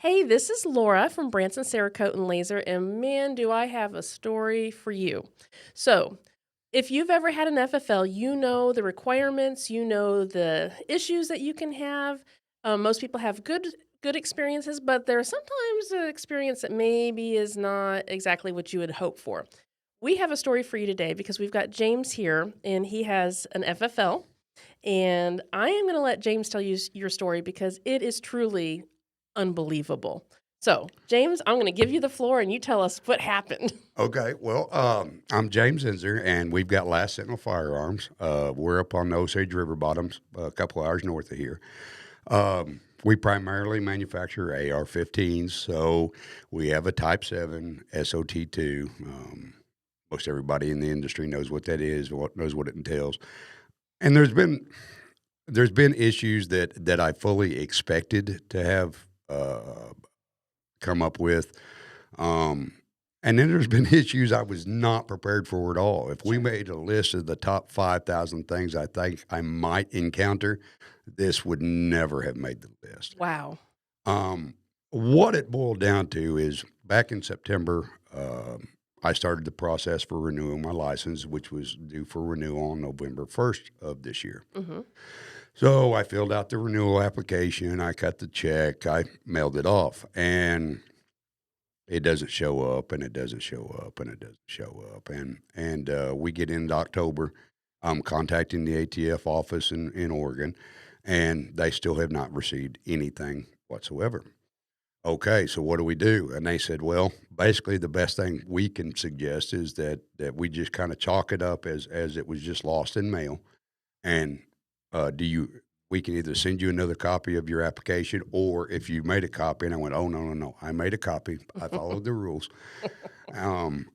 Hey, this is Laura from BransonCerakote and Laser, and man, do I have a story for you. So, if you've ever had an FFL, you know the requirements, you know the issues that you can have. Most people have good experiences, but there are sometimes an experience that maybe is not exactly what you would hope for. We have a story for you today because we've got James here, and he has an FFL. And I am going to let James tell you your story because it is truly unbelievable. So, James, I'm going to give you the floor and you tell us what happened. Okay, well, I'm James Inzer, and we've got Last Sentinel Firearms. We're up on the Osage River bottoms, a couple hours north of here. We primarily manufacture AR-15s, so we have a Type 7 SOT2. Most everybody in the industry knows what that is, knows what it entails. And there's been issues that I fully expected to have come up with. And then there's been issues I was not prepared for at all. If we made a list of the top 5,000 things I think I might encounter, this would never have made the list. Wow. What it boiled down to is back in September, I started the process for renewing my license, which was due for renewal on November 1st of this year. Mm-hmm. So I filled out the renewal application, I cut the check, I mailed it off, and it doesn't show up, and it doesn't show up, and it doesn't show up. And we get into October. I'm contacting the ATF office in Oregon, and they still have not received anything whatsoever. Okay, so what do we do? And they said, well, basically the best thing we can suggest is that we just kind of chalk it up as it was just lost in mail. And we can either send you another copy of your application, or if you made a copy. And I went, oh, no. I made a copy. I followed the rules. And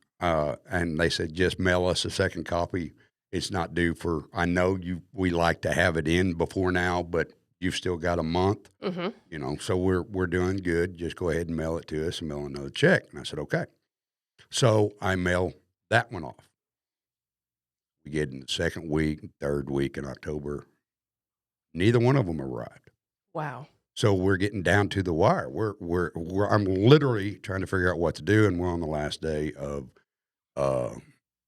they said, just mail us a second copy. It's not due for, I know we like to have it in before now, but you've still got a month, so we're doing good. Just go ahead and mail it to us and mail another check. And I said, okay. So I mail that one off. We get in the second week, third week in October. Neither one of them arrived. Wow. So we're getting down to the wire. I'm literally trying to figure out what to do, and we're on the last day of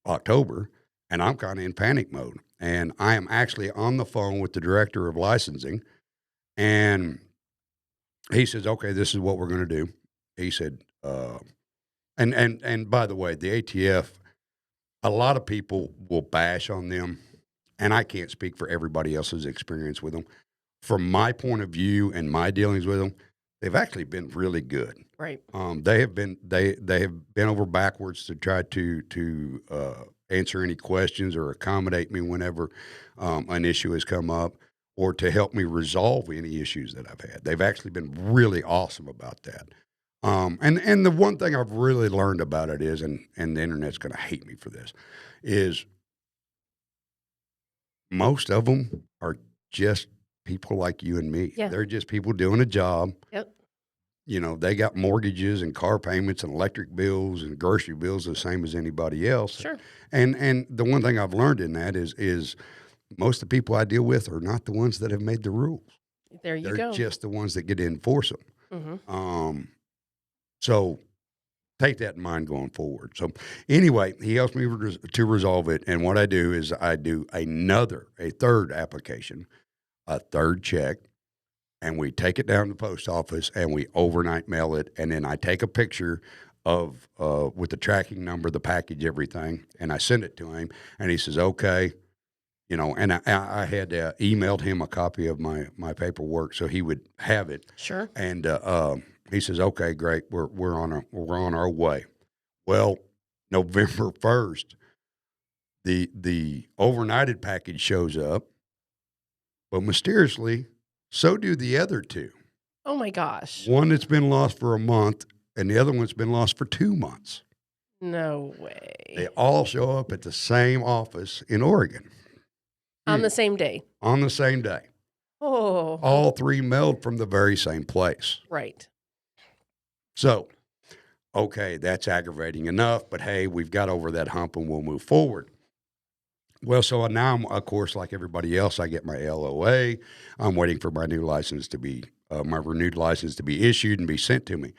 October, and I'm kind of in panic mode. And I am actually on the phone with the director of licensing, and he says, "Okay, this is what we're going to do." He said, and by the way, the ATF, a lot of people will bash on them. And I can't speak for everybody else's experience with them. From my point of view and my dealings with them, they've actually been really good. Right. They have been over backwards to try to answer any questions or accommodate me whenever an issue has come up, or to help me resolve any issues that I've had. They've actually been really awesome about that. And the one thing I've really learned about it is, and the internet's going to hate me for this, is most of them are just people like you and me. Yeah. They're just people doing a job. Yep. They got mortgages and car payments and electric bills and grocery bills the same as anybody else. Sure. And the one thing I've learned in that is most of the people I deal with are not the ones that have made the rules. There you They're go. just the ones that get to enforce them. Mm-hmm. So take that in mind going forward. So anyway, he helps me to resolve it. And what I do is I do a third application, a third check, and we take it down to the post office and we overnight mail it. And then I take a picture of, with the tracking number, the package, everything, and I send it to him. And he says, okay, and I had emailed him a copy of my paperwork so he would have it. Sure. And, he says, okay, great. We're on our way. Well, November 1st, the overnighted package shows up, but mysteriously, so do the other two. Oh my gosh. One that's been lost for a month, and the other one's been lost for 2 months. No way. They all show up at the same office in Oregon. On the same day. On the same day. Oh. All three mailed from the very same place. Right. So, okay, that's aggravating enough, but hey, we've got over that hump and we'll move forward. Well, so now, of course, like everybody else, I get my LOA. I'm waiting for my new license to be my renewed license to be issued and be sent to me.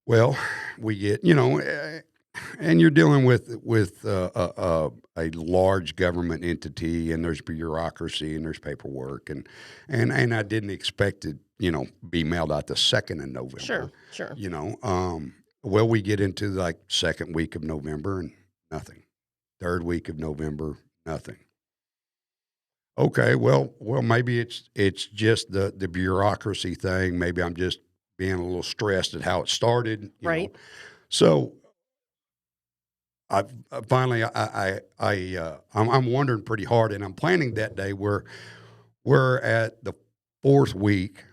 Well, we get, and you're dealing with a large government entity, and there's bureaucracy and there's paperwork, and I didn't expect it, be mailed out the 2nd of November. Sure. Well, we get into like second week of November and nothing. Third week of November, nothing. Okay, well, maybe it's just the bureaucracy thing. Maybe I'm just being a little stressed at how it started. Right. So I finally I'm wondering pretty hard, and I'm planning that day where we're at the 4th week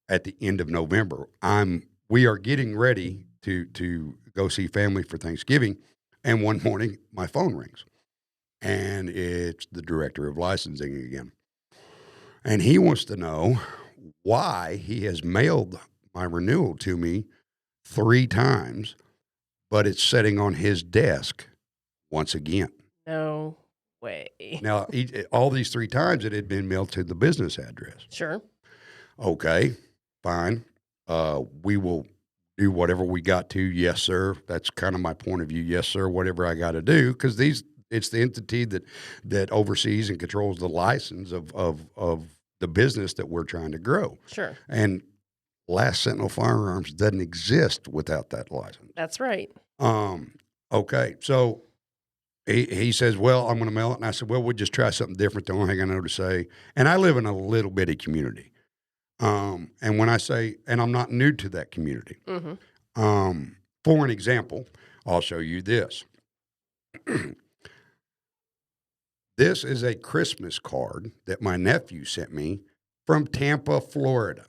at the end of November. We are getting ready to go see family for Thanksgiving, and one morning my phone rings, and it's the director of licensing again, and he wants to know why he has mailed my renewal to me 3 times, but it's sitting on his desk once again. No way. Now, all these 3 times it had been mailed to the business address. Sure. Okay, fine. We will do whatever we got to. Yes, sir. That's kind of my point of view. Yes, sir. Whatever I got to do, because it's the entity that oversees and controls the license of the business that we're trying to grow. Sure. And Last Sentinel Firearms doesn't exist without that license. That's right. Okay, so he says, well, I'm going to mail it. And I said, well, we'll just try something different. The only thing I know to say, and I live in a little bitty community. And when I say, and I'm not new to that community. Mm-hmm. For an example, I'll show you this. This is a Christmas card that my nephew sent me from Tampa, Florida.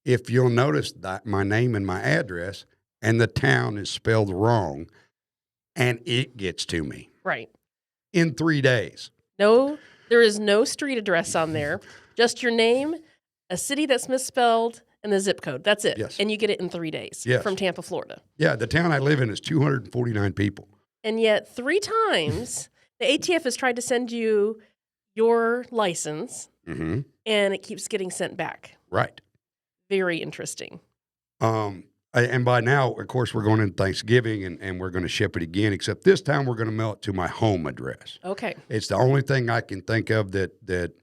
If you'll notice that my name and my address and the town is spelled wrong, and it gets to me. Right. In 3 days. No, there is no street address on there. Just your name, a city that's misspelled, and the zip code. That's it. Yes. And you get it in 3 days from Tampa, Florida. Yeah, the town I live in is 249 people. And yet 3 times the ATF has tried to send you your license, Mm-hmm. and it keeps getting sent back. Right. Very interesting. And by now, of course, we're going into Thanksgiving, and we're going to ship it again, except this time we're going to mail it to my home address. Okay. It's the only thing I can think of that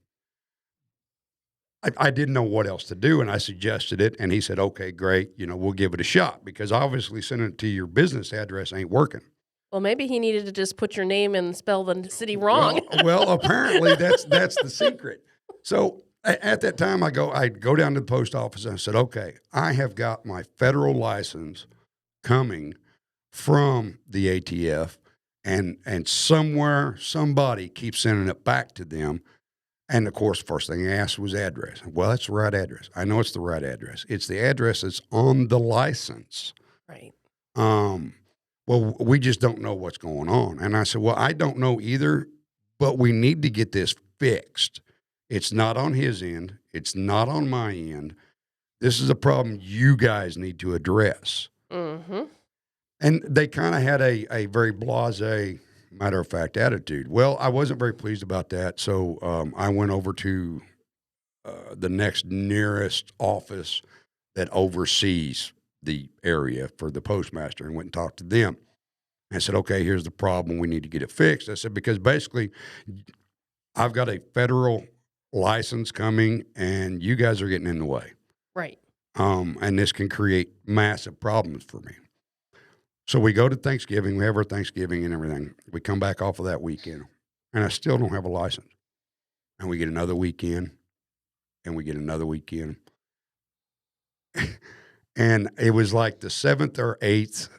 I didn't know what else to do, and I suggested it, and he said, okay, great, we'll give it a shot, because obviously sending it to your business address ain't working. Well, maybe he needed to just put your name and spell the city wrong. Well, apparently that's the secret. So at that time, I'd go down to the post office, and I said, okay, I have got my federal license coming from the ATF, and somewhere somebody keeps sending it back to them. And of course, first thing I asked was address. Well, that's the right address. I know it's the right address. It's the address that's on the license. Right. Well, we just don't know what's going on. And I said, well, I don't know either, but we need to get this fixed. It's not on his end. It's not on my end. This is a problem you guys need to address. Mm-hmm. And they kind of had a very blasé, matter-of-fact attitude. Well, I wasn't very pleased about that, so I went over to the next nearest office that oversees the area for the postmaster and went and talked to them. I said, okay, here's the problem. We need to get it fixed. I said, because basically I've got a federal license coming and you guys are getting in the way. Right. And this can create massive problems for me. So we go to Thanksgiving. We have our Thanksgiving and everything. We come back off of that weekend, and I still don't have a license. And we get another weekend, and we get another weekend. And it was like the 7th or 8th.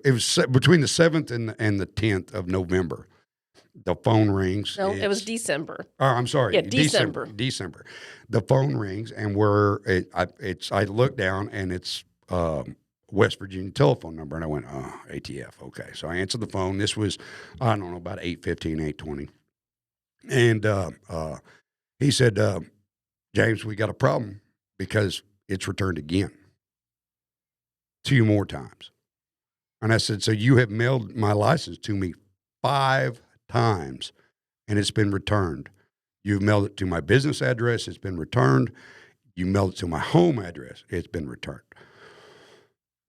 It was between the 7th and the 10th of November. The phone rings. No, it was December. Oh, I'm sorry. Yeah, December. December. The phone rings, and I look down, and it's West Virginia telephone number, and I went, oh, ATF, okay. So I answered the phone. This was, I don't know, about 8:15, 8:20. And he said, James, we got a problem because it's returned again 2 more times. And I said, so you have mailed my license to me 5 times, and it's been returned. You've mailed it to my business address. It's been returned. you mailed it to my home address. It's been returned.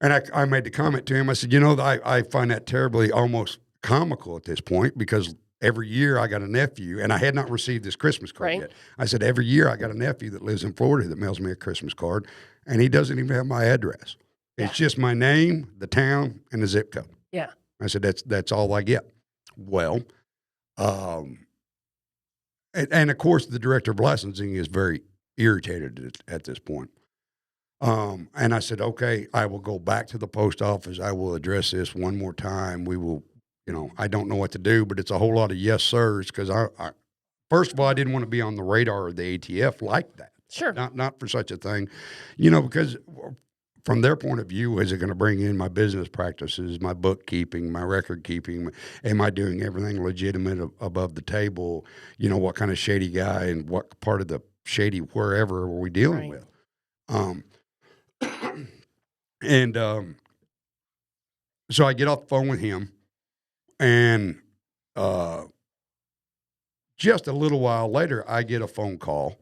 And I made the comment to him. I said, I find that terribly almost comical at this point because every year I got a nephew, and I had not received this Christmas card yet. I said, every year I got a nephew that lives in Florida that mails me a Christmas card, and he doesn't even have my address. Yeah. It's just my name, the town, and the zip code. Yeah. I said, that's all I get. Well, and of course, the director of licensing is very irritated at this point. And I said, okay, I will go back to the post office. I will address this one more time. We will, I don't know what to do, but it's a whole lot of yes, sirs. Because first of all, I didn't want to be on the radar of the ATF like that. Sure. Not for such a thing, because from their point of view, is it going to bring in my business practices, my bookkeeping, my record keeping? Am I doing everything legitimate above the table? What kind of shady guy and what part of the shady wherever are we dealing with? And so I get off the phone with him, and just a little while later, I get a phone call,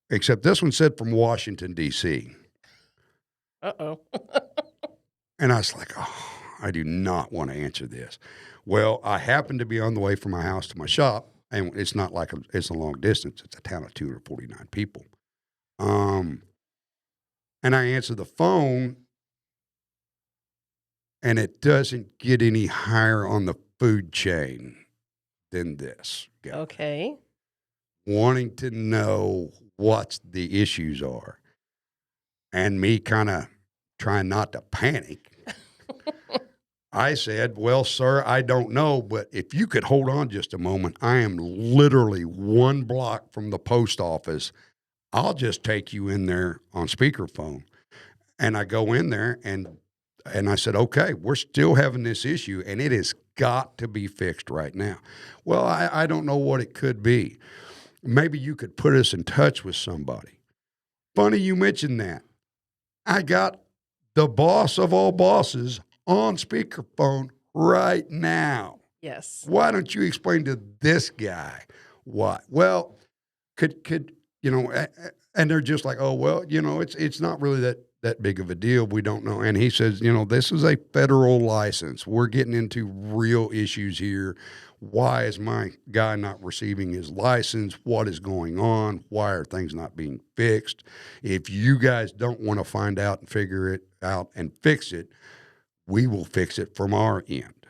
except this one said from Washington, D.C. Uh-oh. And I was like, oh, I do not want to answer this. Well, I happened to be on the way from my house to my shop, and it's not like it's a long distance. It's a town of 249 people. And I answer the phone, and it doesn't get any higher on the food chain than this guy. Okay. Wanting to know what the issues are. And me kind of trying not to panic. I said, well, sir, I don't know, but if you could hold on just a moment, I am literally 1 block from the post office. I'll just take you in there on speakerphone. And I go in there and I said, okay, we're still having this issue and it has got to be fixed right now. Well, I don't know what it could be. Maybe you could put us in touch with somebody. Funny you mentioned that. I got the boss of all bosses on speakerphone right now. Yes. Why don't you explain to this guy why? Well, could and they're just like, oh, well, it's not really that big of a deal. We don't know. And he says, this is a federal license. We're getting into real issues here. Why is my guy not receiving his license? What is going on? Why are things not being fixed? If you guys don't want to find out and figure it out and fix it, we will fix it from our end.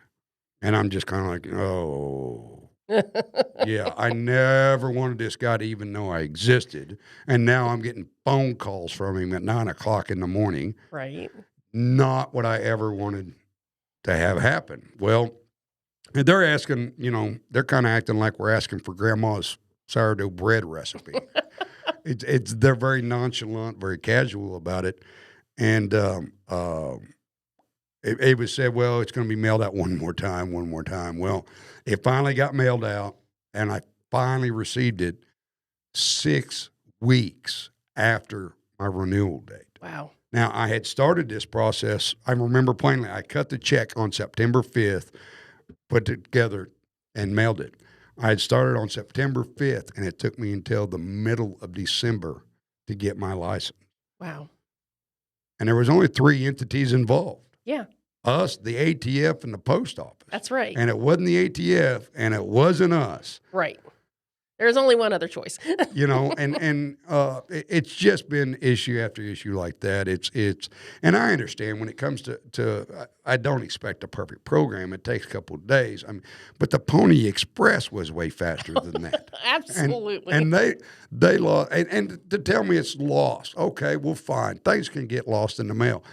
And I'm just kind of like, oh. Yeah, I never wanted this guy to even know I existed. And now I'm getting phone calls from him at 9:00 in the morning. Right. Not what I ever wanted to have happen. Well, they're asking, they're kind of acting like we're asking for grandma's sourdough bread recipe. They're very nonchalant, very casual about it. And it was said, well, it's going to be mailed out one more time. Well, it finally got mailed out, and I finally received it 6 weeks after my renewal date. Wow. Now, I had started this process. I remember plainly, I cut the check on September 5th, put it together, and mailed it. I had started on September 5th, and it took me until the middle of December to get my license. Wow. And there was only 3 entities involved. Yeah. Us, the ATF, and the post office. That's right. And it wasn't the ATF, and it wasn't us. Right. There's only one other choice. It's just been issue after issue like that. And I understand when it comes to I don't expect a perfect program. It takes a couple of days. But the Pony Express was way faster than that. Absolutely. And they lost. And to tell me it's lost, okay, well, fine. Things can get lost in the mail.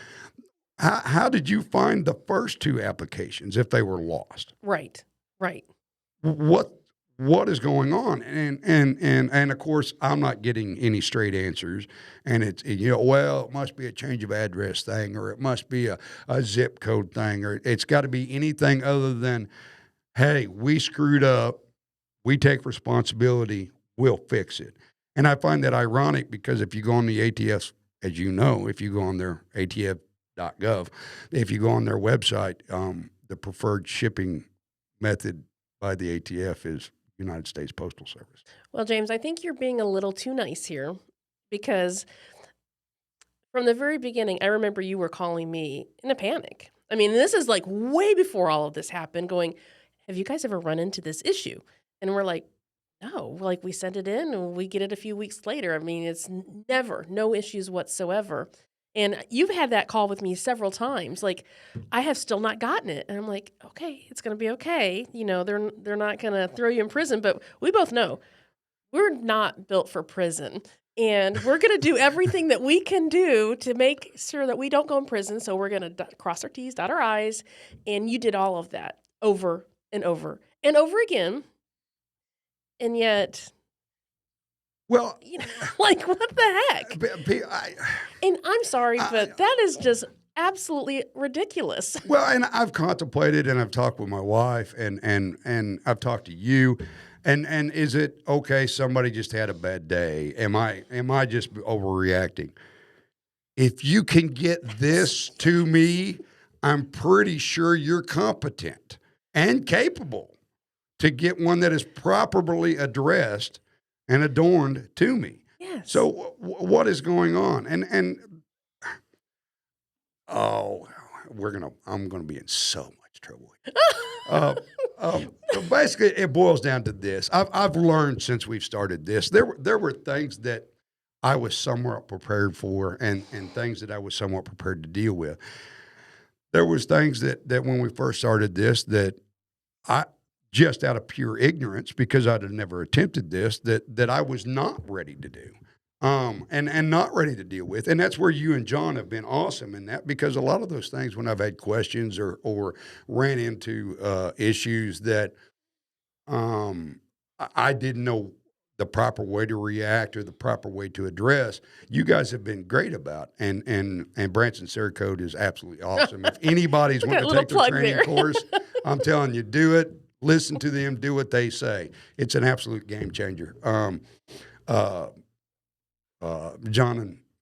How did you find the first 2 applications if they were lost? Right. What is going on? And of course, I'm not getting any straight answers. And it's, well, it must be a change of address thing, or it must be a zip code thing, or it's got to be anything other than, hey, we screwed up. We take responsibility. We'll fix it. And I find that ironic because if you go on the ATF, as you know, if you go on their ATF.gov, if you go on their website, the preferred shipping method by the ATF is United States Postal Service. Well, James, I think you're being a little too nice here because from the very beginning, I remember you were calling me in a panic. I mean, this is like way before all of this happened, going, have you guys ever run into this issue? And we're like, no, like we send it in and we get it a few weeks later. I mean, it's never, no issues whatsoever. And you've had that call with me several times. Like, I have still not gotten it. And I'm like, okay, it's going to be okay. You know, they're not going to throw you in prison, but we both know we're not built for prison. And we're going to do everything that we can do to make sure that we don't go in prison. So we're going to cross our T's, dot our I's. And you did all of that over and over and over again. And yet, Well, you know, like, what the heck? And I'm sorry, but that is just absolutely ridiculous. Well, and I've contemplated, and I've talked with my wife, and I've talked to you, and is it okay? Somebody just had a bad day. Am I just overreacting? If you can get this to me, I'm pretty sure you're competent and capable to get one that is properly addressed and adorned to me. Yes. So what is going on? And I'm gonna be in so much trouble. So basically, it boils down to this. I've learned since we've started this. There were things that I was somewhat prepared for, and things that I was somewhat prepared to deal with. There was things that when we first started this that I, just out of pure ignorance, because I'd have never attempted this, that I was not ready to do, and not ready to deal with. And that's where you and John have been awesome in that, because a lot of those things, when I've had questions or ran into issues that I didn't know the proper way to react or the proper way to address, you guys have been great about. And BransonCerakote is absolutely awesome. If anybody's wanting to take the training course, I'm telling you, do it. Listen to them, do what they say. It's an absolute game changer. John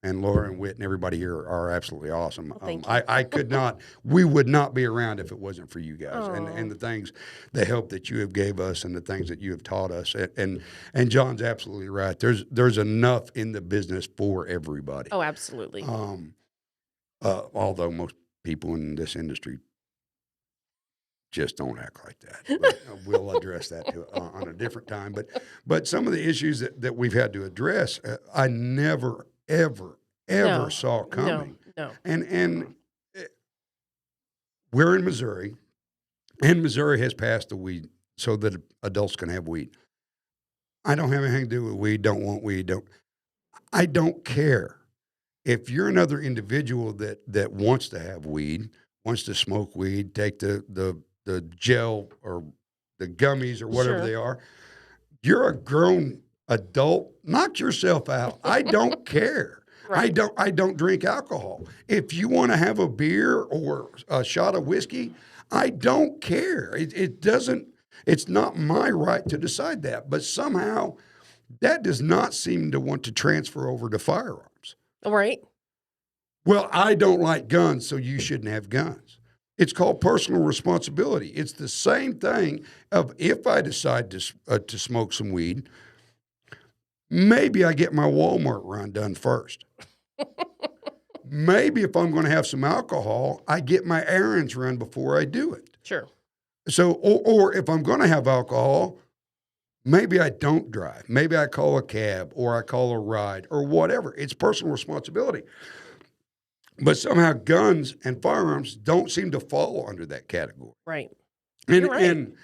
and Laura and Whit and everybody here are absolutely awesome. I could not, we would not be around if it wasn't for you guys and the things, the help that you have gave us and the things that you have taught us. And John's absolutely right. There's enough in the business for everybody. Oh, absolutely. Although most people in this industry just don't act like that. But we'll address that on a different time. But some of the issues that we've had to address, I never, ever saw coming. No. And we're in Missouri, and Missouri has passed the weed so that adults can have weed. I don't have anything to do with weed, don't want weed, I don't care. If you're another individual that wants to have weed, wants to smoke weed, take the gel or the gummies or whatever they are, you're a grown adult. Knock yourself out. I don't care. Right. I don't drink alcohol. If you want to have a beer or a shot of whiskey, I don't care. It doesn't. It's not my right to decide that. But somehow, that does not seem to want to transfer over to firearms. Right. Well, I don't like guns, so you shouldn't have guns. It's called personal responsibility. It's the same thing of if I decide to smoke some weed, maybe I get my Walmart run done first. Maybe if I'm going to have some alcohol, I get my errands run before I do it. Sure. So, or if I'm going to have alcohol, maybe I don't drive. Maybe I call a cab or I call a ride or whatever. It's personal responsibility. But somehow guns and firearms don't seem to fall under that category. Right. And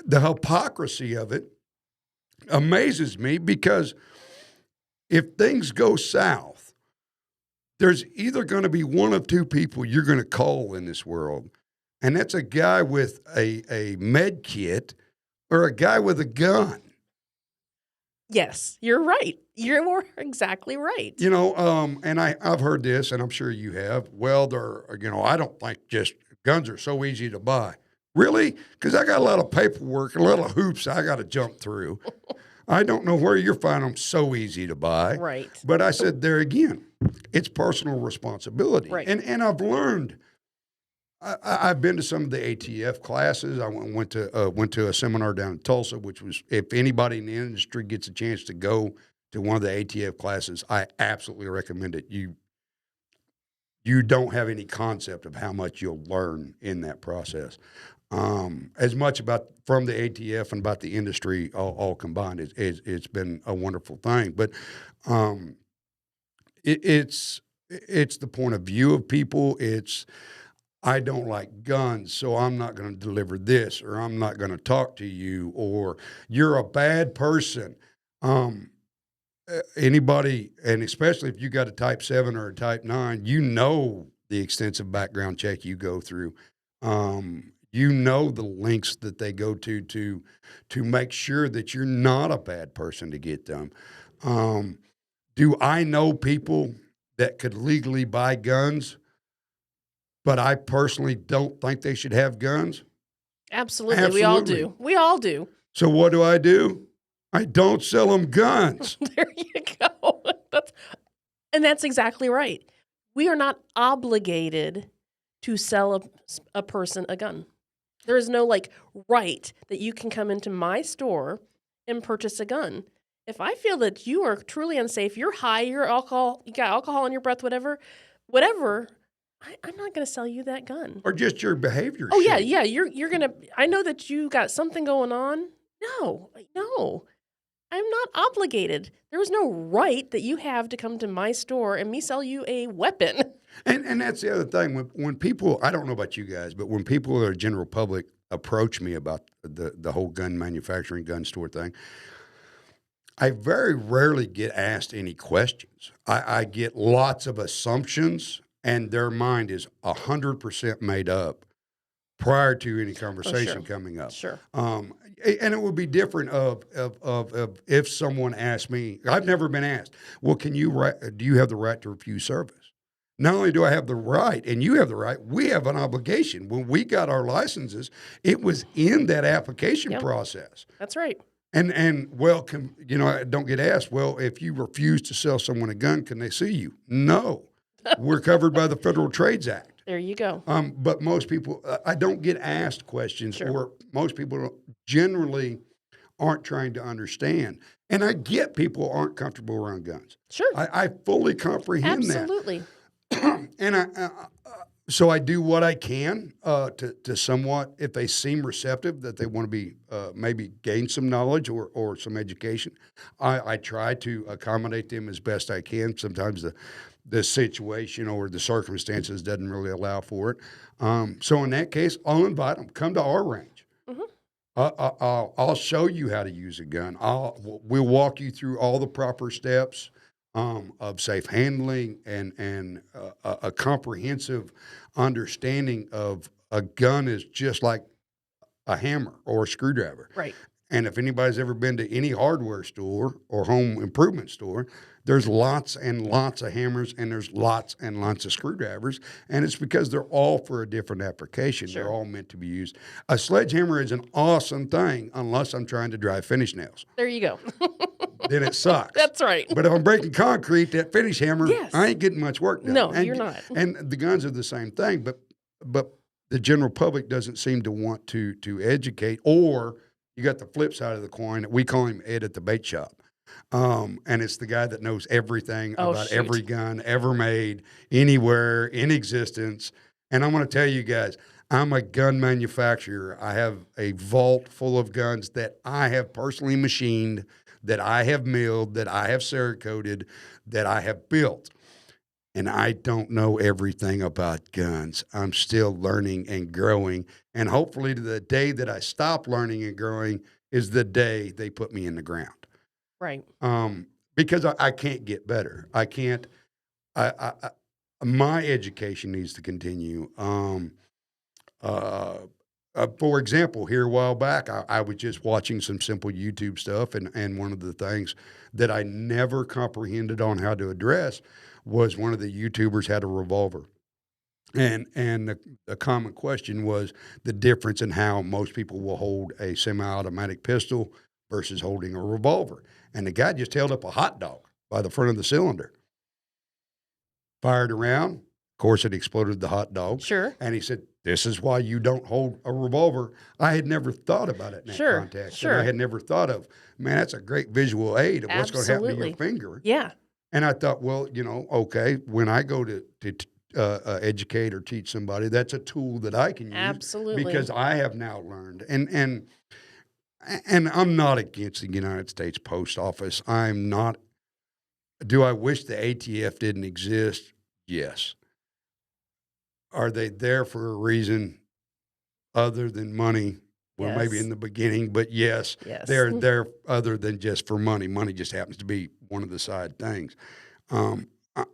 the hypocrisy of it amazes me, because if things go south, there's either going to be one of two people you're going to call in this world, and that's a guy with a med kit or a guy with a gun. Yes, you're right. You're exactly right. You know, and I've heard this, and I'm sure you have. Well, I don't think just guns are so easy to buy. Really? Because I got a lot of paperwork, a lot of hoops I got to jump through. I don't know where you're finding them so easy to buy. Right. But I said there again, it's personal responsibility. Right. And I've learned I've been to some of the ATF classes. I went to a seminar down in Tulsa, which was, if anybody in the industry gets a chance to go to one of the ATF classes, I absolutely recommend it. You don't have any concept of how much you'll learn in that process. As much about from the ATF and about the industry all combined, it's been a wonderful thing. But um, it's the point of view of people. It's I don't like guns, so I'm not going to deliver this, or I'm not going to talk to you, or you're a bad person. Um, Anybody, and especially if you got a type 7 or a type 9, you know the extensive background check you go through. You know the lengths that they go to make sure that you're not a bad person to get them. Um, do I know people that could legally buy guns, but I personally don't think they should have guns? Absolutely. We all Absolutely. do. We all do. So what do? I don't sell them guns. There you go. That's exactly right. We are not obligated to sell a person a gun. There is no like right that you can come into my store and purchase a gun. If I feel that you are truly unsafe, you're high, you got alcohol in your breath, whatever, I'm not going to sell you that gun. Or just your behavior. Oh yeah, yeah. You're gonna. I know that you got something going on. No, I'm not obligated. There is no right that you have to come to my store and me sell you a weapon. And that's the other thing. When people, I don't know about you guys, but when people or the general public approach me about the whole gun manufacturing, gun store thing, I very rarely get asked any questions. I get lots of assumptions, and their mind is 100% made up prior to any conversation coming up. Sure. And it would be different of if someone asked me. I've never been asked, well, do you have the right to refuse service? Not only do I have the right, and you have the right, we have an obligation. When we got our licenses, it was in that application process. That's right. And well, don't get asked, well, if you refuse to sell someone a gun, can they sue you? No. We're covered by the Federal Trades Act. There you go. But most people, I don't get asked questions, or most people generally aren't trying to understand. And I get people aren't comfortable around guns. Sure. I fully comprehend Absolutely. that. And so I do what I can to somewhat, if they seem receptive, that they want to be maybe gain some knowledge or some education. I try to accommodate them as best I can. Sometimes the situation or the circumstances doesn't really allow for it. So in that case, I'll invite them, come to our range. Mm-hmm. I'll show you how to use a gun. We'll walk you through all the proper steps of safe handling and a comprehensive understanding of a gun is just like a hammer or a screwdriver. Right. And if anybody's ever been to any hardware store or home improvement store, there's lots and lots of hammers and there's lots and lots of screwdrivers. And it's because they're all for a different application. Sure. They're all meant to be used. A sledgehammer is an awesome thing unless I'm trying to drive finish nails. There you go. Then it sucks. That's right. But if I'm breaking concrete, that finish hammer, I ain't getting much work done. No, you're not. And the guns are the same thing, but the general public doesn't seem to want to educate. Or you got the flip side of the coin. We call him Ed at the bait shop. And it's the guy that knows everything about every gun ever made, anywhere, in existence. And I'm going to tell you guys, I'm a gun manufacturer. I have a vault full of guns that I have personally machined, that I have milled, that I have Cerakoted, that I have built. And I don't know everything about guns. I'm still learning and growing. And hopefully the day that I stop learning and growing is the day they put me in the ground. Right. Because I can't get better. I can't. My education needs to continue. For example, here a while back, I was just watching some simple YouTube stuff, and one of the things that I never comprehended on how to address was one of the YouTubers had a revolver. And the common question was the difference in how most people will hold a semi-automatic pistol versus holding a revolver. And the guy just held up a hot dog by the front of the cylinder, fired around. Of course, it exploded the hot dog. Sure. And he said, This is why you don't hold a revolver. I had never thought about it in that Sure, context. And I sure. had never thought of, man, that's a great visual aid of what's going to happen to your Absolutely. finger. Yeah, And I thought, well, okay, when I go to educate or teach somebody, that's a tool that I can use absolutely. because I have now learned. And I'm not against the United States Post Office. I'm not. Do I wish the ATF didn't exist? Yes. Are they there for a reason other than money? Well, maybe in Yes, the beginning, but yes, yes. they're there other than just for money. Money just happens to be one of the side things. Um, I,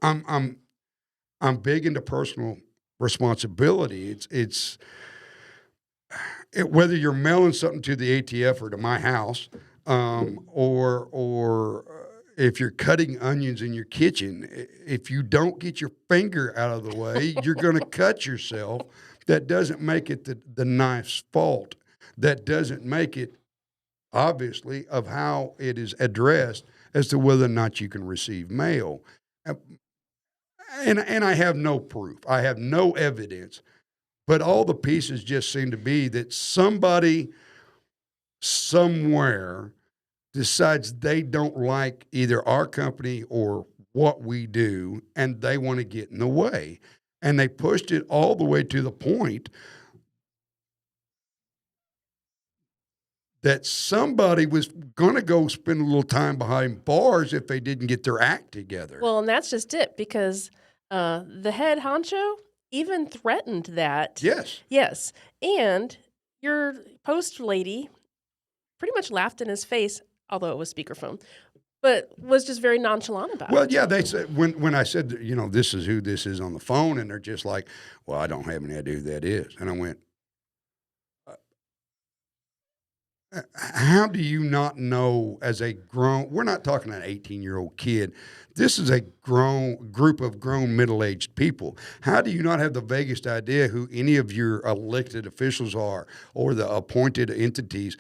I'm big into personal responsibility. Whether you're mailing something to the ATF or to my house, or if you're cutting onions in your kitchen, if you don't get your finger out of the way, you're going to cut yourself. That doesn't make it the knife's fault. That doesn't make it obviously of how it is addressed as to whether or not you can receive mail. Uh, and I have no proof. I have no evidence, but all the pieces just seem to be that somebody somewhere decides they don't like either our company or what we do, and they want to get in the way. And they pushed it all the way to the point that somebody was going to go spend a little time behind bars if they didn't get their act together. Well, and that's just it because the head honcho even threatened that. Yes. Yes, and your post lady pretty much laughed in his face, although it was speakerphone, but was just very nonchalant about Well, it. yeah, they said when I said, this is who this is on the phone, and they're just like, well, I don't have any idea who that is. And I went, how do you not know as a grown, we're not talking an 18-year-old kid. This is a grown group of grown middle-aged people. How do you not have the vaguest idea who any of your elected officials are or the appointed entities?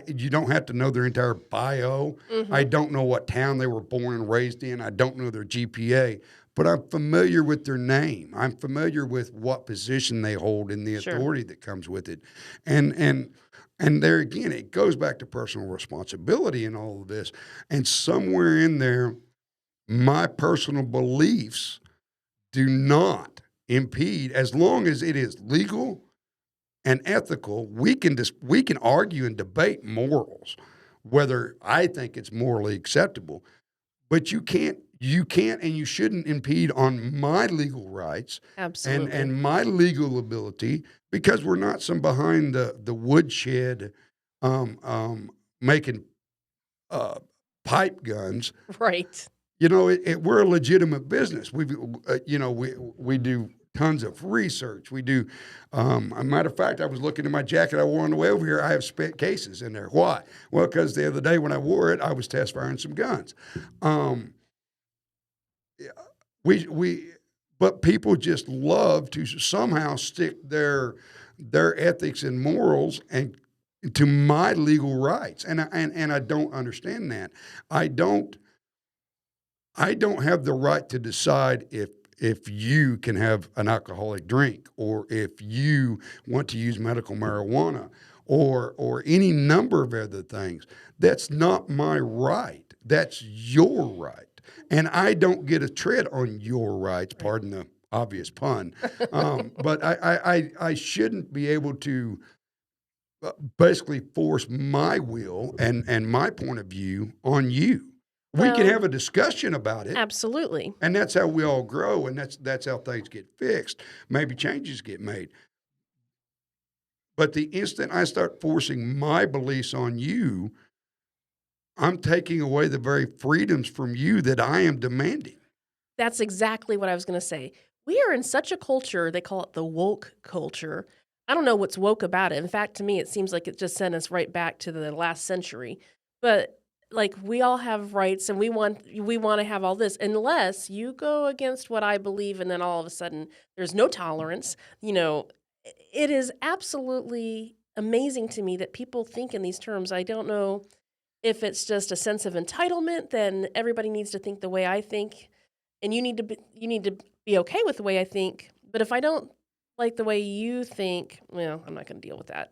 You don't have to know their entire bio. I Mhm. don't know what town they were born and raised in. I don't know their GPA, but I'm familiar with their name. I'm familiar with what position they hold and the Sure. authority that comes with it. And there again, it goes back to personal responsibility in all of this. And somewhere in there, my personal beliefs do not impede, as long as it is legal and ethical. We can argue and debate morals, whether I think it's morally acceptable, but you can't and you shouldn't impede on my legal rights Absolutely. and my legal ability, because we're not some behind the woodshed making uh, pipe guns. Right. We're a legitimate business. We do tons of research. We do. A matter of fact, I was looking at my jacket I wore on the way over here. I have spent cases in there. Why? Well, because the other day when I wore it, I was test firing some guns. Um, yeah, we but people just love to somehow stick their ethics and morals and to my legal rights, and I don't understand that. I don't I don't have the right to decide if you can have an alcoholic drink or if you want to use medical marijuana or any number of other things. That's not my right. That's your right. And I don't get a tread on your rights, Right. pardon the obvious pun. But I shouldn't be able to basically force my will and my point of view on you. We can Well, have a discussion about it, absolutely. and that's how we all grow, and that's how things get fixed. Maybe changes get made. But the instant I start forcing my beliefs on you, I'm taking away the very freedoms from you that I am demanding. That's exactly what I was gonna say. We are in such a culture, they call it the woke culture. I don't know what's woke about it. In fact, to me, it seems like it just sent us right back to the last century. But like we all have rights and we want to have all this unless you go against what I believe and then all of a sudden there's no tolerance. It is absolutely amazing to me that people think in these terms. I don't know if it's just a sense of entitlement, then everybody needs to think the way I think and you need to be okay with the way I think. But if I don't like the way you think. Well, I'm not going to deal with that.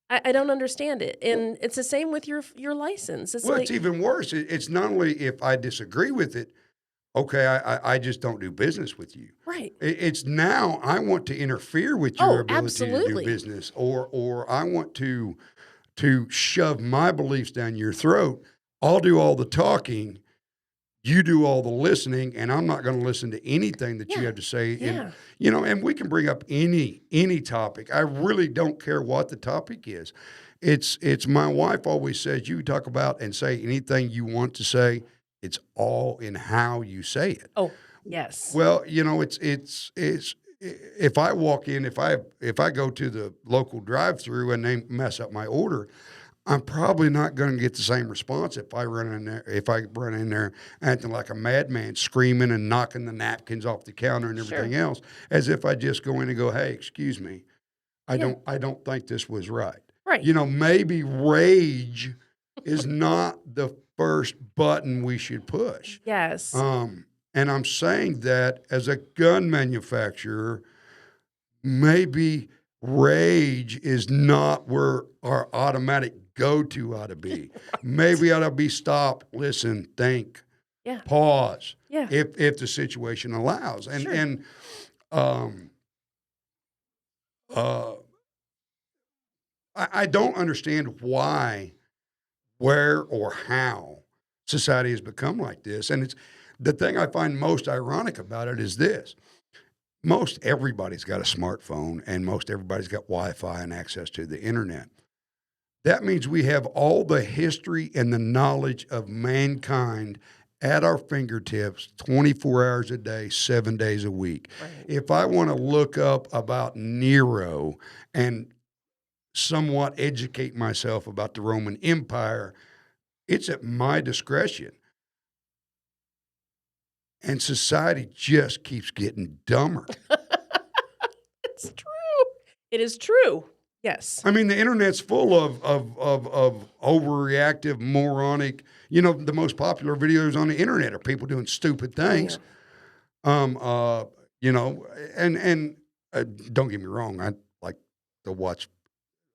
I don't understand it, and it's the same with your license. It's Well, it's like, even worse. It's not only if I disagree with it, okay, I just don't do business with you. right? It's now I want to interfere with your Oh, ability to do absolutely. business, or I want to shove my beliefs down your throat. I'll do all the talking, you do all the listening, and I'm not going to listen to anything that you Yeah, have to say. And yeah. and we can bring up any topic. I really don't care what the topic is. It's my wife always says you talk about and say anything you want to say. It's all in how you say it. Oh, yes. Well, it's if I walk in, if I go to the local drive-through and they mess up my order, I'm probably not going to get the same response if I run in there acting like a madman, screaming and knocking the napkins off the counter and Sure. everything else, as if I just go in and go, "Hey, excuse me, Yeah. I don't think this was right." Right. Maybe rage is not the first button we should push. Yes. And I'm saying that as a gun manufacturer, maybe rage is not where our automatic go-to ought to be. Maybe ought to be stop, listen, think, Yeah. pause, Yeah. if the situation allows. And Sure. and um, uh, I don't understand why, where, or how society has become like this. And it's the thing I find most ironic about it is this. Most everybody's got a smartphone and most everybody's got Wi-Fi and access to the internet. That means we have all the history and the knowledge of mankind at our fingertips 24 hours a day, 7 days a week. Right. If I want to look up about Nero and somewhat educate myself about the Roman Empire, it's at my discretion. And society just keeps getting dumber. It's true. It is true. Yes. I mean, the internet's full of overreactive, moronic. The most popular videos on the internet are people doing stupid Oh, yeah. things. Um, uh, and don't get me wrong, I like to watch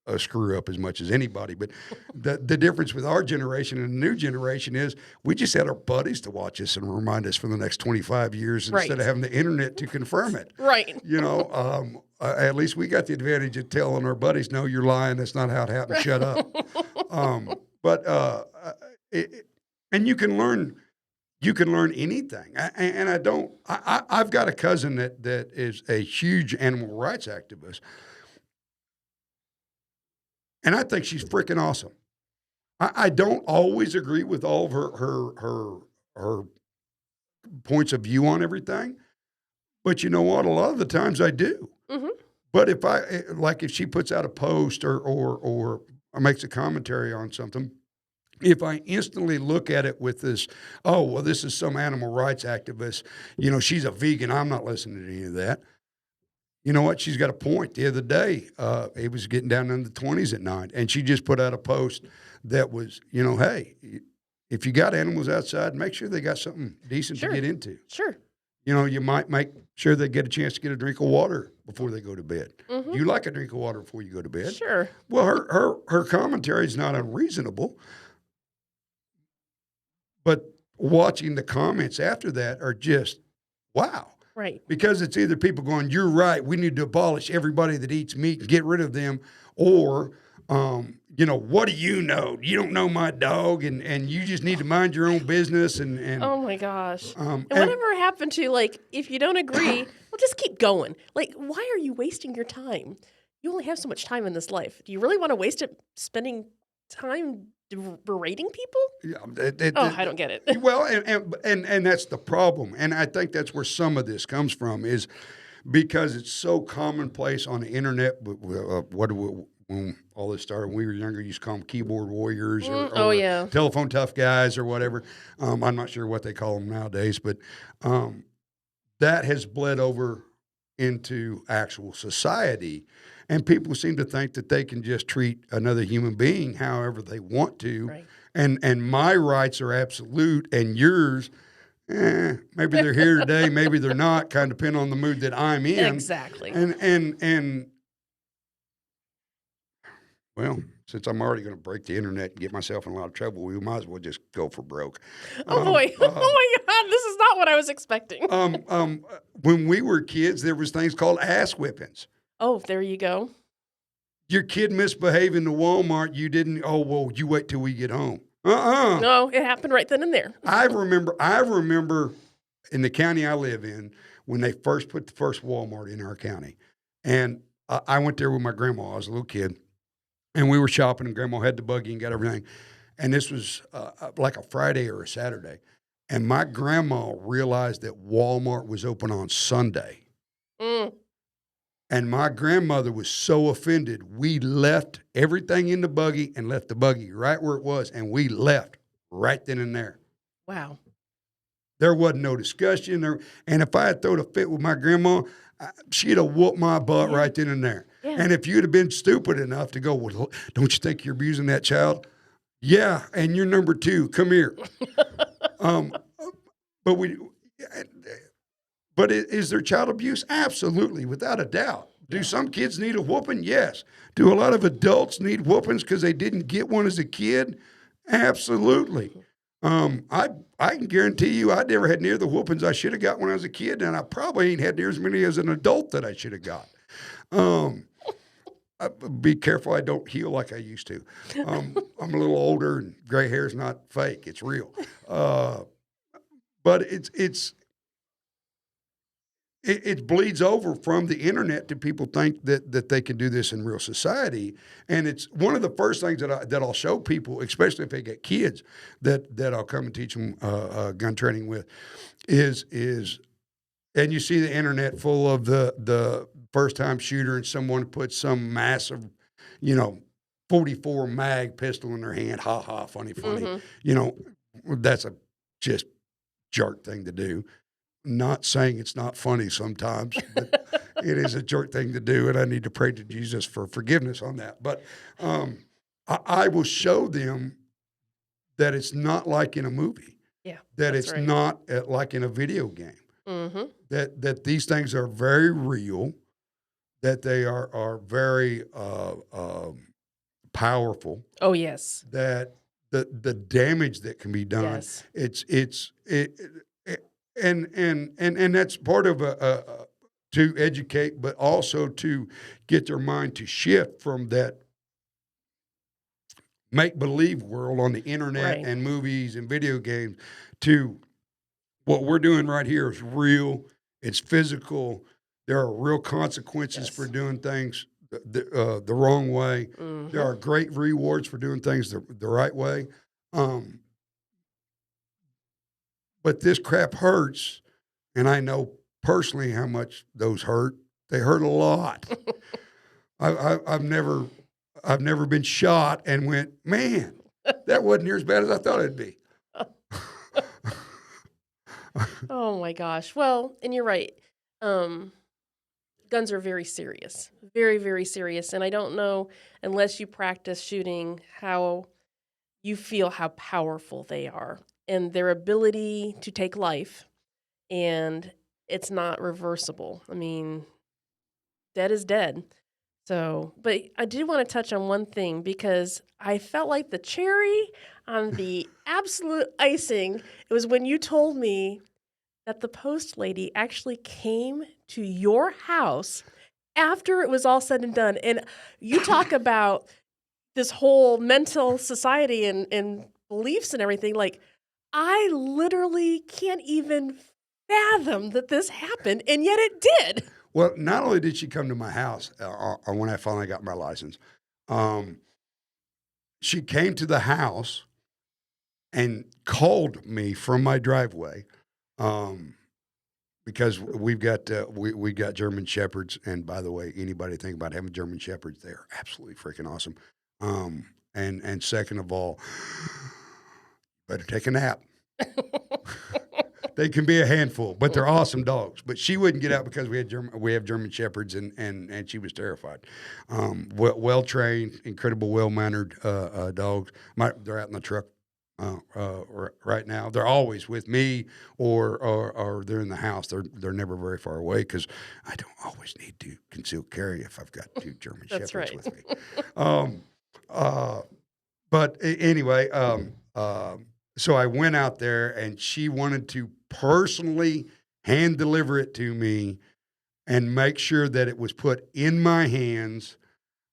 a screw up as much as anybody. But the difference with our generation and the new generation is we just had our buddies to watch us and remind us for the next 25 years instead Right. of having the internet to confirm it. Right. At least we got the advantage of telling our buddies, "No, you're lying. That's not how it happened. Shut up." But and you can learn. You can learn anything. And I don't. I've got a cousin that is a huge animal rights activist, and I think she's freaking awesome. I don't always agree with all of her points of view on everything, but you know what? A lot of the times I do. Mhm. But if she puts out a post or makes a commentary on something, if I instantly look at it with this, oh, well, this is some animal rights activist, she's a vegan, I'm not listening to any of that. You know what? She's got a point. The other day, it was getting down in the 20s at night, and she just put out a post that was, hey, if you got animals outside, make sure they got something decent to Sure. get into. Sure. You might make sure they get a chance to get a drink of water before they go to bed. Mhm. You like a drink of water before you go to bed. Sure. Well, her commentary is not unreasonable, but watching the comments after that are just wow. Right. Because it's either people going, "You're right, we need to abolish everybody that eats meat and get rid of them," or what do you know? You don't know my dog, and you just need to mind your own business. And Oh my gosh. um, And and whatever happened to, like, if you don't agree, well, just keep going. Like, why are you wasting your time? You only have so much time in this life. Do you really want to waste it spending time berating people? yeah, Oh, I don't get it. well, and that's the problem, and I think that's where some of this comes from is because it's so commonplace on the internet. When all this started, when we were younger, you used to call them keyboard warriors Oh, or yeah. telephone tough guys or whatever. I'm not sure what they call them nowadays, but that has bled over into actual society. And people seem to think that they can just treat another human being however they want to. Right. And my rights are absolute and yours Maybe they're here today, maybe they're not, kind of depending on the mood that I'm in. Exactly. And well, since I'm already going to break the internet and get myself in a lot of trouble, we might as well just go for broke. Oh Um, boy. um, Oh my God. This is not what I was expecting. when we were kids, there was things called ass whippings. Oh, there you go. Your kid misbehaving to Walmart, you didn't. Oh well, you wait till we get home. Uh-uh. No, it happened right then and there. I remember in the county I live in when they first put the first Walmart in our county, and I went there with my grandma. I was a little kid, and we were shopping, and Grandma had the buggy and got everything. And this was like a Friday or a Saturday, and my grandma realized that Walmart was open on Sunday. Mm. And my grandmother was so offended, we left everything in the buggy and left the buggy right where it was, and we left right then and there. Wow. There wasn't no discussion. And if I had thrown a fit with my grandma, she'd have whooped my butt right then and there. Yeah. And if you'd have been stupid enough to go, well, don't you think you're abusing that child? Yeah, and you're number two. Come here. But is there child abuse? Absolutely, without a doubt. Do some kids need a whooping? Yes. Do a lot of adults need whoopings because they didn't get one as a kid? Absolutely. I can guarantee you I never had near the whoopings I should have got when I was a kid, and I probably ain't had near as many as an adult that I should have got. Be careful I don't heal like I used to. I'm a little older, and gray hair is not fake; it's real. But it bleeds over from the internet to people think that they can do this in real society, and it's one of the first things that I'll show people, especially if they get kids that I'll come and teach them gun training with, is and you see the internet full of the first time shooter and someone puts some massive, 44 mag pistol in their hand, ha ha, funny, that's a just jerk thing to do. Not saying it's not funny sometimes, but it is a jerk thing to do, and I need to pray to Jesus for forgiveness on that. But I will show them that it's not like in a movie. Yeah. That that's it's right. not like in a video game. Mm-hmm. That these things are very real. That they are very powerful. Oh, yes. That the damage that can be done. Yes. And that's part of to educate, but also to get their mind to shift from that make-believe world on the internet Right. and movies and video games to what we're doing right here is real. It's physical. There are real consequences Yes. for doing things the wrong way. Mm-hmm. There are great rewards for doing things the right way. But this crap hurts, and I know personally how much those hurt. They hurt a lot. I've never been shot and went, man, that wasn't near as bad as I thought it'd be. Oh my gosh. Well, and you're right. Guns are very serious, very, very serious. And I don't know, unless you practice shooting, how you feel how powerful they are and their ability to take life. And it's not reversible. I mean, dead is dead. So, but I do want to touch on one thing because I felt like the cherry on the absolute icing, it was when you told me that the post lady actually came to your house after it was all said and done. And you talk about this whole mental society and beliefs and everything. Like, I literally can't even fathom that this happened, and yet it did. Well, not only did she come to my house when I finally got my license, she came to the house and called me from my driveway because we've got we got German Shepherds, and by the way, anybody think about having German Shepherds, they're absolutely freaking awesome. And second of all, better take a nap. They can be a handful, but they're awesome dogs. But she wouldn't get out because we have German Shepherds, and she was terrified. Well trained, incredible, well mannered dogs. They're out in the truck right now. They're always with me, or they're in the house. They're never very far away because I don't always need to concealed carry if I've got two German That's shepherds right. with me. Um, uh, but anyway, so I went out there, and she wanted to personally hand deliver it to me and make sure that it was put in my hands.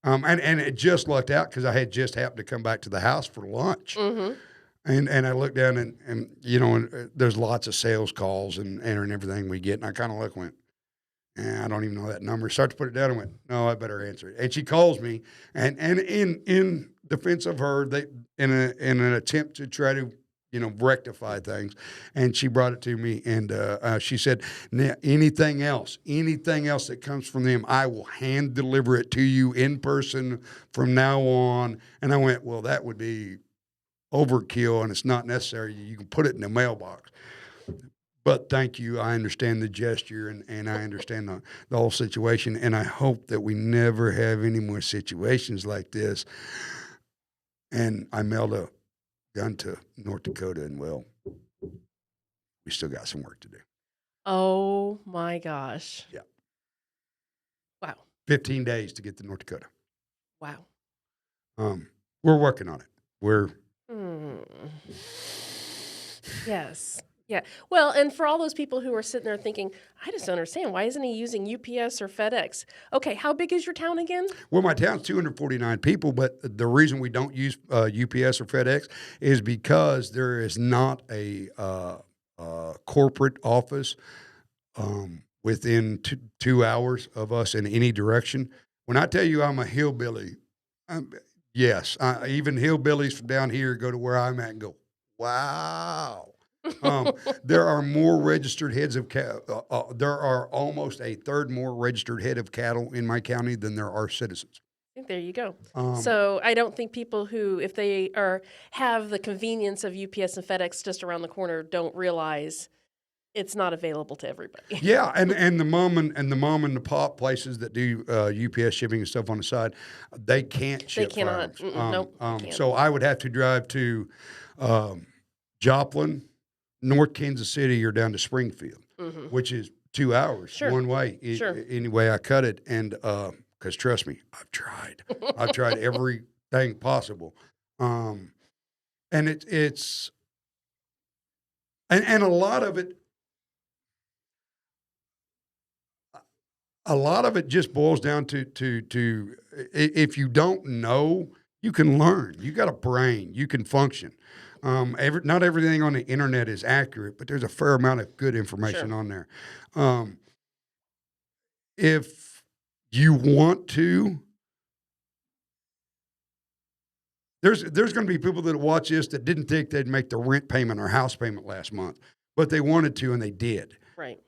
And it just lucked out because I had just happened to come back to the house for lunch. Mhm. And I looked down, and there's lots of sales calls and everything we get. And I kind of looked and went, I don't even know that number. Start to put it down and went, no, I better answer it. And she calls me, and in defense of her, they in an attempt to try to rectify things, and she brought it to me, and she said, now, anything else that comes from them, I will hand deliver it to you in person from now on. And I went, well, that would be overkill, and it's not necessary. You can put it in the mailbox. But thank you. I understand the gesture, and I understand the whole situation. And I hope that we never have any more situations like this. And I mailed a gun to North Dakota, and well, we still got some work to do. Oh my gosh. Yeah. Wow. 15 days to get to North Dakota. Wow. We're working on it. We're Hmm. Yes. Yeah. Well, and for all those people who are sitting there thinking, I just don't understand. Why isn't he using UPS or FedEx? Okay, how big is your town again? Well, my town's 249 people, but the reason we don't use UPS or FedEx is because there is not a corporate office within 2 hours of us in any direction. When I tell you I'm a hillbilly, yes, even hillbillies from down here go to where I'm at and go, wow. There are more registered heads of cattle. There are almost a third more registered head of cattle in my county than there are citizens. There you go. Um, So I don't think people who, if they have the convenience of UPS and FedEx just around the corner, don't realize it's not available to everybody. yeah, and the mom and the pop places that do UPS shipping and stuff on the side, they can't They ship cannot. firearms. Nope. Can't. So I would have to drive to Joplin, North Kansas City, or down to Springfield, Hmm. which is 2 hours Sure. one way. Sure. Any way I cut it, and because trust me, I've tried everything possible, and it's and a lot of it just boils down to if you don't know, you can learn. You got a brain, you can function. Not everything on the internet is accurate, but there's a fair amount of good information Sure. on there. If you want to, there's going to be people that watch this that didn't think they'd make the rent payment or house payment last month, but they wanted to and they did. Right.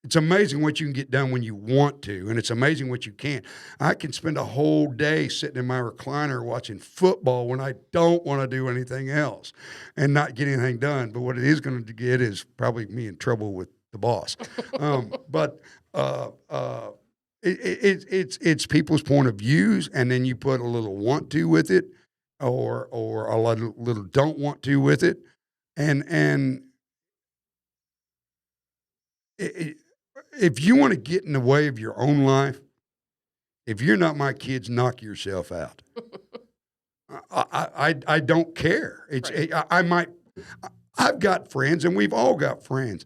It's amazing what you can get done when you want to, and it's amazing what you can't. I can spend a whole day sitting in my recliner watching football when I don't want to do anything else and not get anything done. But what it is going to get is probably me in trouble with the boss. But it's people's point of views, and then you put a little want to with it, or a little don't want to with it, and if you want to get in the way of your own life, if you're not my kids, knock yourself out. I don't care. It's Right. I've got friends, and we've all got friends.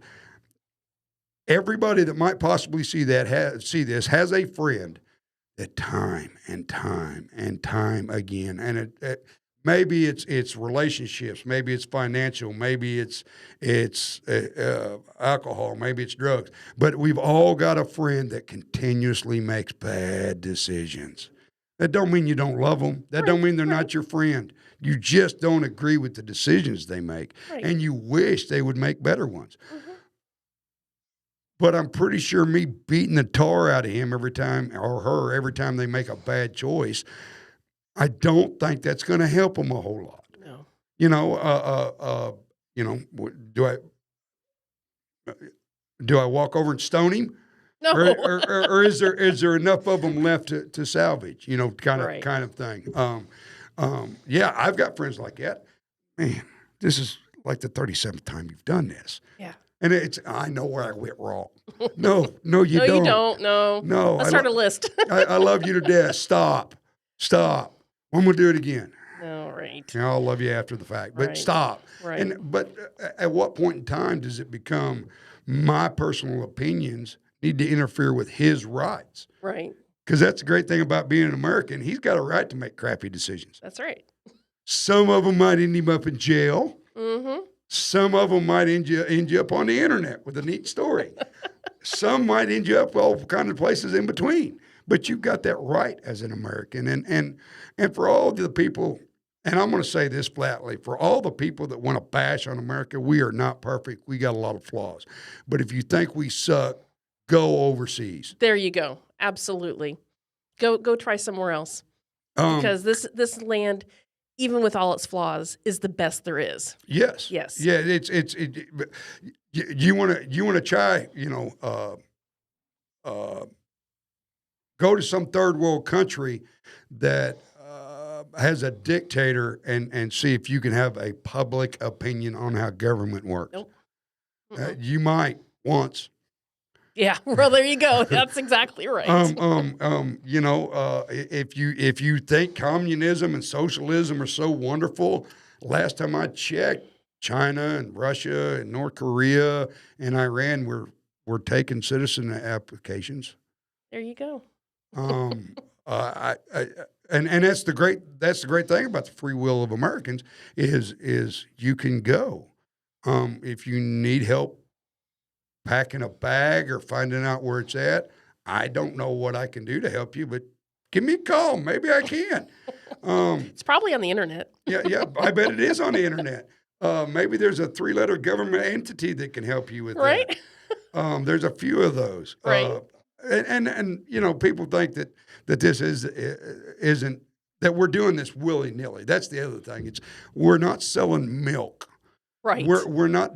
Everybody that might possibly see this has a friend that time and time and time again, and maybe it's relationships, maybe it's financial, maybe it's alcohol, maybe it's drugs, but we've all got a friend that continuously makes bad decisions. That don't mean you don't love them. That don't mean they're not your friend. You just don't agree with the decisions they make, Right. and you wish they would make better ones. Mhm. But I'm pretty sure me beating the tar out of him every time, or her every time they make a bad choice, I don't think that's going to help them a whole lot. No. Do I walk over and stone him, No. or is there enough of them left to salvage? Right. Kind of thing. Yeah, I've got friends like that. Man, this is like the 37th time you've done this. Yeah. And I know where I went wrong. No, you No, don't. you don't. No. No, Let's start a list. I love you to death. Stop. I'm going to do it again. All right. You know, I'll love you after the fact, but Right. stop. Right. But at what point in time does it become my personal opinions need to interfere with his rights? Right. Because that's the great thing about being an American. He's got a right to make crappy decisions. That's right. Some of them might end him up in jail. Mm-hmm. Some of them might end you up on the internet with a neat story. Some might end you up all kind of places in between. But you've got that right as an American. And for all the people, and I'm going to say this flatly, for all the people that want to bash on America, we are not perfect. We got a lot of flaws. But if you think we suck, go overseas. There you go. Absolutely. Go try somewhere else. Because this land, even with all its flaws, is the best there is. Yes. Yes. Yeah. You want to try, go to some third world country that has a dictator and see if you can have a public opinion on how government works. Nope. You might once. Yeah. Well, there you go. That's exactly right. If you think communism and socialism are so wonderful, last time I checked, China and Russia and North Korea and Iran were taking citizen applications. There you go. And that's the great thing about the free will of Americans is you can go. If you need help packing a bag or finding out where it's at, I don't know what I can do to help you, but give me a call. Maybe I can. It's probably on the internet. Yeah, I bet it is on the internet. Maybe there's a 3-letter government entity that can help you with Right? that. There's a few of those. Right. And people think that this isn't that we're doing this willy-nilly. That's the other thing. We're not selling milk. Right. We're not.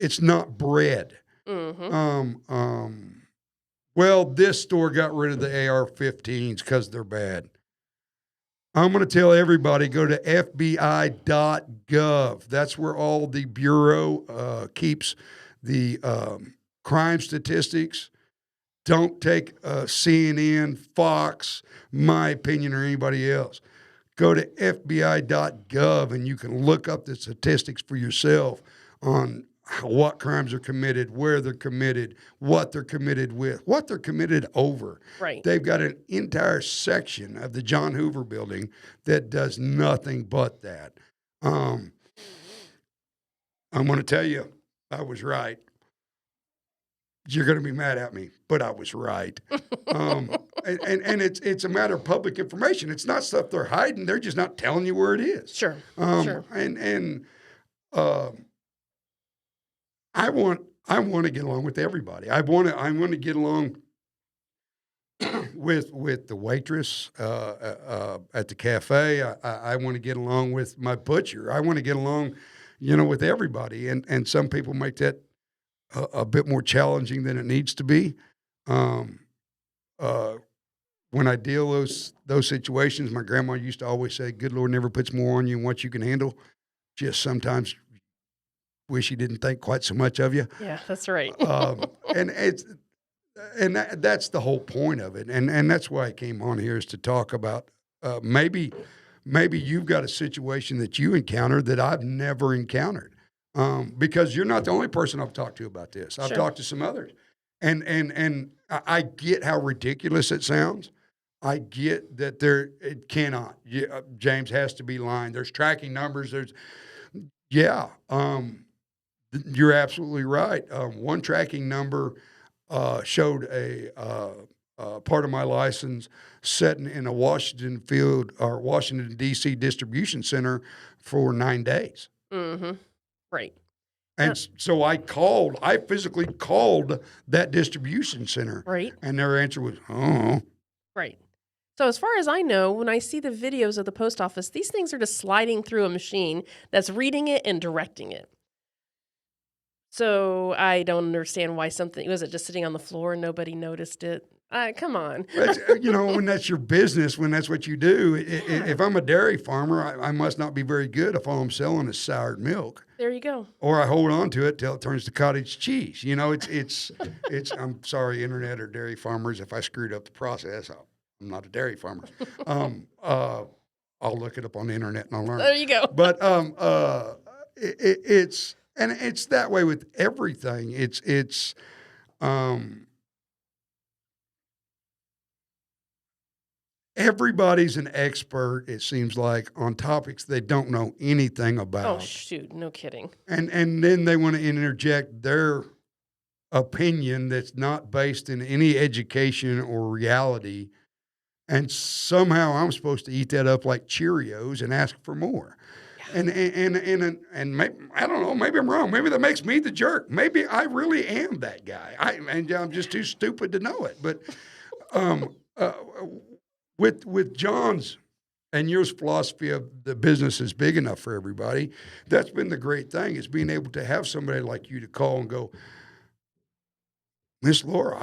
It's not bread. Mm-hmm. Well, this store got rid of the AR-15s because they're bad. I'm going to tell everybody, go to FBI.gov. That's where all the Bureau keeps the crime statistics. Don't take CNN, Fox, my opinion, or anybody else. Go to FBI.gov and you can look up the statistics for yourself on what crimes are committed, where they're committed, what they're committed with, what they're committed over. Right. They've got an entire section of the John Hoover building that does nothing but that. I'm going to tell you, I was right. You're going to be mad at me, but I was right. And it's a matter of public information. It's not stuff they're hiding. They're just not telling you where it is. Sure. Sure. I want to get along with everybody. I want to get along with the waitress at the cafe. I want to get along with my butcher. I want to get along, with everybody. And some people make that a bit more challenging than it needs to be. When I deal those situations, my grandma used to always say, "Good Lord never puts more on you than what you can handle." Just sometimes wish He didn't think quite so much of you. Yeah, that's right. That's the whole point of it, and that's why I came on here is to talk about maybe you've got a situation that you encountered that I've never encountered, because you're not the only person I've talked to about this. I've Sure. talked to some others, and I get how ridiculous it sounds. I get that it cannot. James has to be lying. There's tracking numbers. You're absolutely right. One tracking number showed a part of my license sitting in a Washington D.C. distribution center for 9 days. Mm-hmm. Right. And so I physically called that distribution center. Right. And their answer was, "Oh." Right. So as far as I know, when I see the videos of the post office, these things are just sliding through a machine that's reading it and directing it. So I don't understand why was it just sitting on the floor and nobody noticed it? Come on. That's, when that's your business, when that's what you do. Yeah. If I'm a dairy farmer, I must not be very good if all I'm selling is soured milk, There you go. or I hold on to it till it turns to cottage cheese. It's. I'm sorry, internet or dairy farmers, if I screwed up the process. I'm not a dairy farmer. I'll look it up on the internet and I'll learn There it. you go. But it's that way with everything. Um, Everybody's an expert, it seems like, on topics they don't know anything Oh, about. shoot. No kidding. And then they want to interject their opinion that's not based in any education or reality. And somehow I'm supposed to eat that up like Cheerios and ask for more. Yeah. And maybe, I don't know, maybe I'm wrong. Maybe that makes me the jerk. Maybe I really am that guy. And I'm just too stupid to know it. But um, uh, with John's and yours philosophy of the business is big enough for everybody, that's been the great thing, is being able to have somebody like you to call and go, Miss Laura,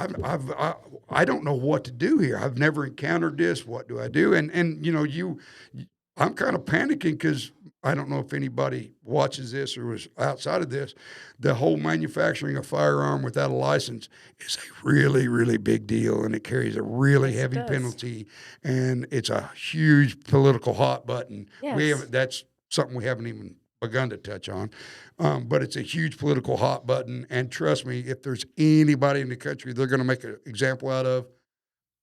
I don't know what to do here. I've never encountered this. What do I do? I'm kind of panicking because I don't know if anybody watches this or was outside of this. The whole manufacturing a firearm without a license is a really, really big deal, and it carries a really Yes, it heavy does. penalty, and it's a huge political hot button. Yes. That's something we haven't even begun to touch on. But it's a huge political hot button. And trust me, if there's anybody in the country they're going to make an example out of,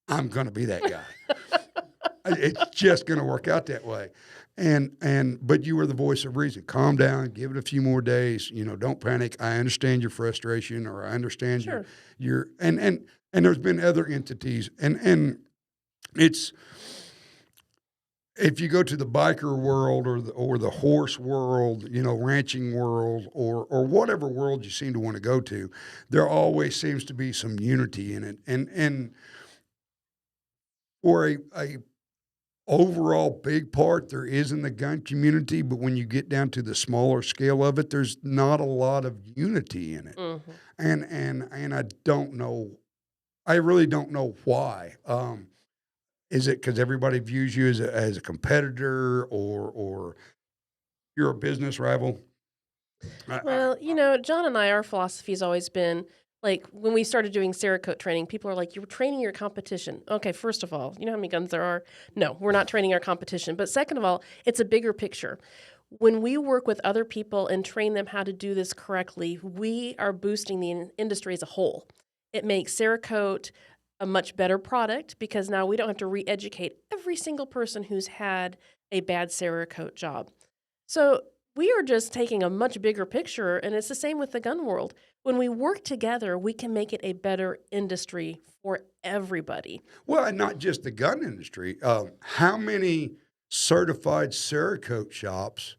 I'm going to be that guy. It's just going to work out that way. But you were the voice of reason. Calm down, give it a few more days. Don't panic. I understand your frustration, or I understand Sure. and there's been other entities, and it's, if you go to the biker world or the horse world, ranching world, or whatever world you seem to want to go to, there always seems to be some unity in it. And for a overall big part, there is in the gun community, but when you get down to the smaller scale of it, there's not a lot of unity in it. Mm-hmm. And I don't know, I really don't know why. Is it because everybody views you as a competitor, or you're a business rival? Well, John and I, our philosophy's always been like when we started doing Cerakote training, people are like, "You're training your competition." Okay, first of all, you know how many guns there are? No, we're not training our competition. But second of all, it's a bigger picture. When we work with other people and train them how to do this correctly, we are boosting the industry as a whole. It makes Cerakote a much better product because now we don't have to re-educate every single person who's had a bad Cerakote job. So we are just taking a much bigger picture, and it's the same with the gun world. When we work together, we can make it a better industry for everybody. Well, and not just the gun industry. How many certified Cerakote shops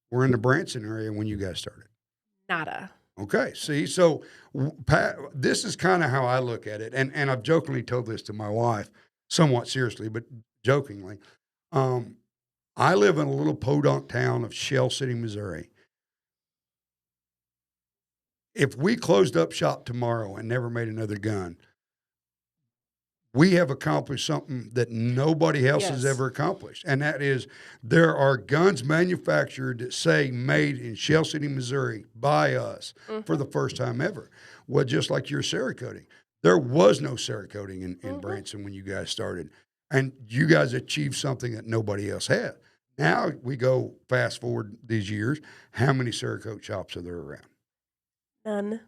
were in the Branson area when you guys started? Nada. Okay, see, so this is kind of how I look at it, and I've jokingly told this to my wife, somewhat seriously, but jokingly. I live in a little podunk town of Shell City, Missouri. If we closed up shop tomorrow and never made another gun, we have accomplished something that nobody else has Yes. ever accomplished. And that is, there are guns manufactured that say made in Shell City, Missouri by us for the first time ever. Well, just like your Cerakoting. There was no Cerakoting in Branson when you guys started. And you guys achieved something that nobody else had. Now we go fast forward these years. How many Cerakote shops are there around? None.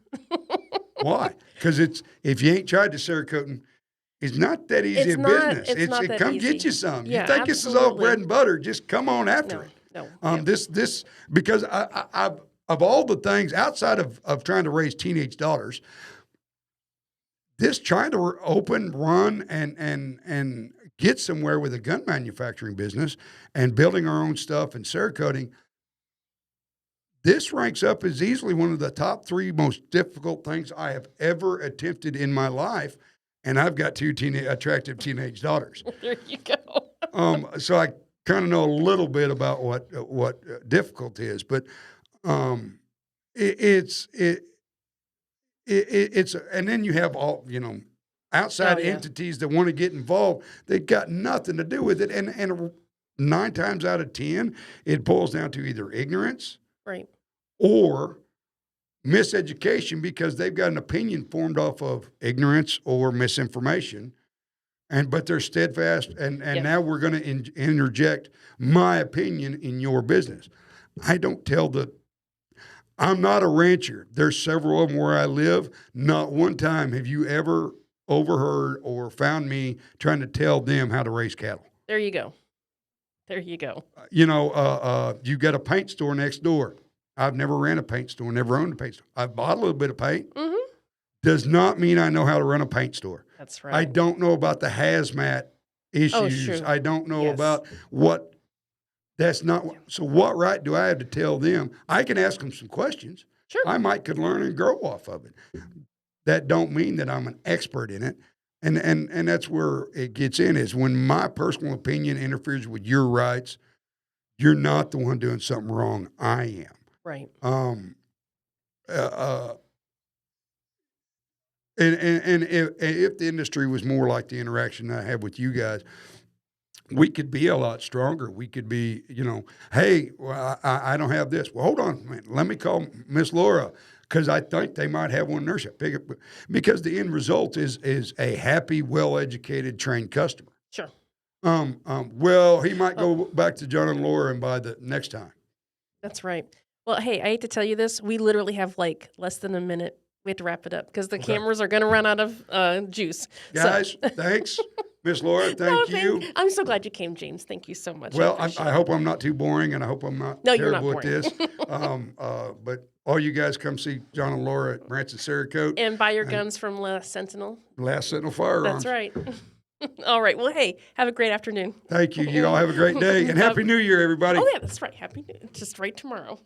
Why? Because if you ain't tried the Cerakoting, it's not that easy It's a not- business. it's not that come easy. get you some. Yeah, You think this is all absolutely. bread and butter? Just come on after No, it. no. Yeah. This because I've of all the things outside of trying to raise teenage daughters, this trying to open, run, and get somewhere with a gun manufacturing business and building our own stuff and Cerakoting. This ranks up as easily one of the top 3 most difficult things I have ever attempted in my life. And I've got 2 attractive teenage daughters. There you go. So I kind of know a little bit about what difficult is, but it's and then you have all, outside Oh, yeah. entities that want to get involved. They got nothing to do with it. And 9 times out of 10, it boils down to either ignorance Right. or miseducation because they've got an opinion formed off of ignorance or misinformation. But they're steadfast, and Yep. now we're going to interject my opinion in your business. I don't tell I'm not a rancher. There's several of them where I live. Not one time have you ever overheard or found me trying to tell them how to raise cattle. There you go. There you go. You got a paint store next door. I've never ran a paint store, never owned a paint store. I've bought a little bit of paint. Mm-hmm. Does not mean I know how to run a paint store. That's right. I don't know about the hazmat issues. Oh, sure. I don't know Yes. about what. That's not. So what right do I have to tell them? I can ask them some questions. Sure. I might could learn and grow off of it. That don't mean that I'm an expert in it. And that's where it gets in is when my personal opinion interferes with your rights, you're not the one doing something wrong. I am. Right. And if the industry was more like the interaction I have with you guys, we could be a lot stronger. We could be, hey, well, I don't have this. Well, hold on a minute. Let me call Miss Laura because I think they might have one in their shop. Because the end result is a happy, well-educated, trained customer. Sure. Well, he might go back to John and Laura and buy the next time. That's right. Well, hey, I hate to tell you this. We literally have like less than a minute. We have to wrap it up because the cameras are going to run out of juice. Guys, thanks. Miss Laura, thank you. I'm so glad you came, James. Thank you so much. Well, I hope I'm not too boring, and I hope I'm not terrible at this. But all you guys come see John and Laura at BransonCerakote. And buy your guns from Last Sentinel. Last Sentinel Firearms. That's right. All right. Well, hey, have a great afternoon. Thank you. You all have a great day, and Happy New Year, everybody. Oh, yeah, that's right. Happy New Year. Just right tomorrow.